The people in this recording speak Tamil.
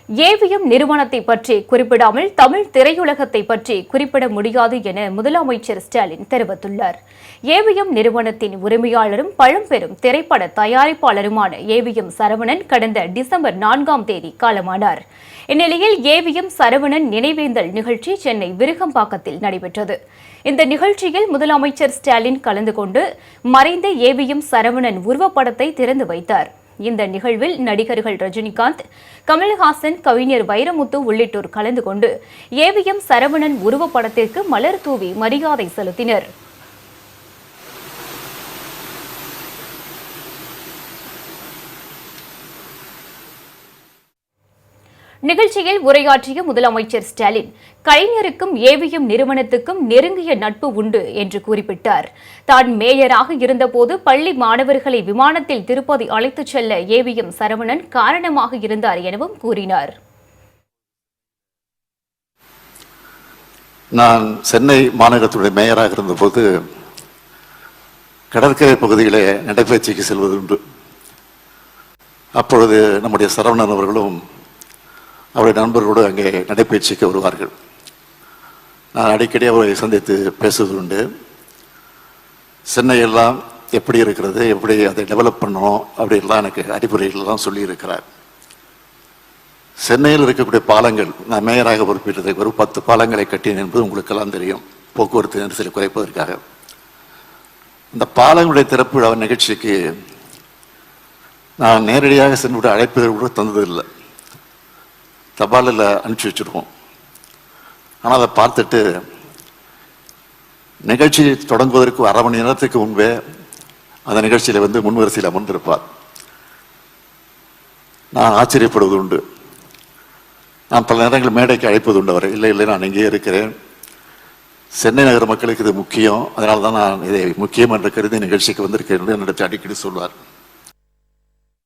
ஏவிஎம் நிறுவனத்தை பற்றி குறிப்பிடாமல் தமிழ் திரையுலகத்தை பற்றி குறிப்பிட முடியாது என முதலமைச்சர் ஸ்டாலின் தெரிவித்துள்ளார். ஏவிஎம் நிறுவனத்தின் உரிமையாளரும் பழம்பெரும் திரைப்பட தயாரிப்பாளருமான ஏவிஎம் சரவணன் கடந்த டிசம்பர் 4ஆம் தேதி காலமானார். இந்நிலையில் ஏவிஎம் சரவணன் நினைவேந்தல் நிகழ்ச்சி சென்னை விருகம்பாக்கத்தில் நடைபெற்றது. இந்த நிகழ்ச்சியில் முதலமைச்சர் ஸ்டாலின் கலந்து கொண்டு மறைந்த ஏவிஎம் சரவணன் உருவப்படத்தை திறந்து வைத்தார். இந்த நிகழ்வில் நடிகர்கள் ரஜினிகாந்த், கமல்ஹாசன், கவிஞர் வைரமுத்து உள்ளிட்டோர் கலந்து கொண்டு ஏவிஎம் சரவணன் உருவப்படத்திற்கு மலர் தூவி மரியாதை செலுத்தினர். நிகழ்ச்சியில் உரையாற்றிய முதலமைச்சர் ஸ்டாலின், கலைஞருக்கும் ஏவிஎம் நிறுவனத்துக்கும் நெருங்கிய நட்பு உண்டு என்று குறிப்பிட்டார். தான் மேயராக இருந்தபோது பள்ளி மாணவர்களை விமானத்தில் திருப்பதி அழைத்துச் செல்ல ஏவிஎம் சரவணன் காரணமாக இருந்தார் எனவும் கூறினார். நான் சென்னை மாநகரத்துடைய மேயராக இருந்தபோது கடற்கரை பகுதியிலே நடைபயிற்சிக்கு செல்வதுண்டு. அப்பொழுது நம்முடைய சரவணன் அவர்களும் அவருடைய நண்பர்களோடு அங்கே நடைபயிற்சிக்கு வருவார்கள். நான் அடிக்கடி அவரை சந்தித்து பேசுவது உண்டு. சென்னையெல்லாம் எப்படி இருக்கிறது, எப்படி அதை டெவலப் பண்ணணும் அப்படின்லாம் எனக்கு அறிவுரைகள்லாம் சொல்லியிருக்கிறார். சென்னையில் இருக்கக்கூடிய பாலங்கள், நான் மேயராக பொறுப்பேற்றதுக்கு ஒரு 10 பாலங்களை கட்டினேன் என்பது உங்களுக்கெல்லாம் தெரியும், போக்குவரத்து நெரிசலை குறைப்பதற்காக. இந்த பாலங்களுடைய திறப்பு விழா நிகழ்ச்சிக்கு நான் நேரடியாக சென்று அழைப்பதை கூட தந்ததில்லை, தபாலில் அனுப்பிச்சி வச்சுருக்கோம். ஆனால் அதை பார்த்துட்டு நிகழ்ச்சி தொடங்குவதற்கு அரை மணி நேரத்துக்கு முன்பே அந்த நிகழ்ச்சியில் முன்வரிசையில் அமர்ந்திருப்பார். நான் ஆச்சரியப்படுவது உண்டு. நான் பல நேரங்கள் மேடைக்கு அழைப்பது உண்டு அவரை. இல்லை நான் இங்கேயே இருக்கிறேன், சென்னை நகர மக்களுக்கு இது முக்கியம், அதனால தான் நான் இதை முக்கியம் என்று கருதி நிகழ்ச்சிக்கு வந்திருக்கேன் என்று என்னிடத்தில் அடிக்கடி சொல்வார்.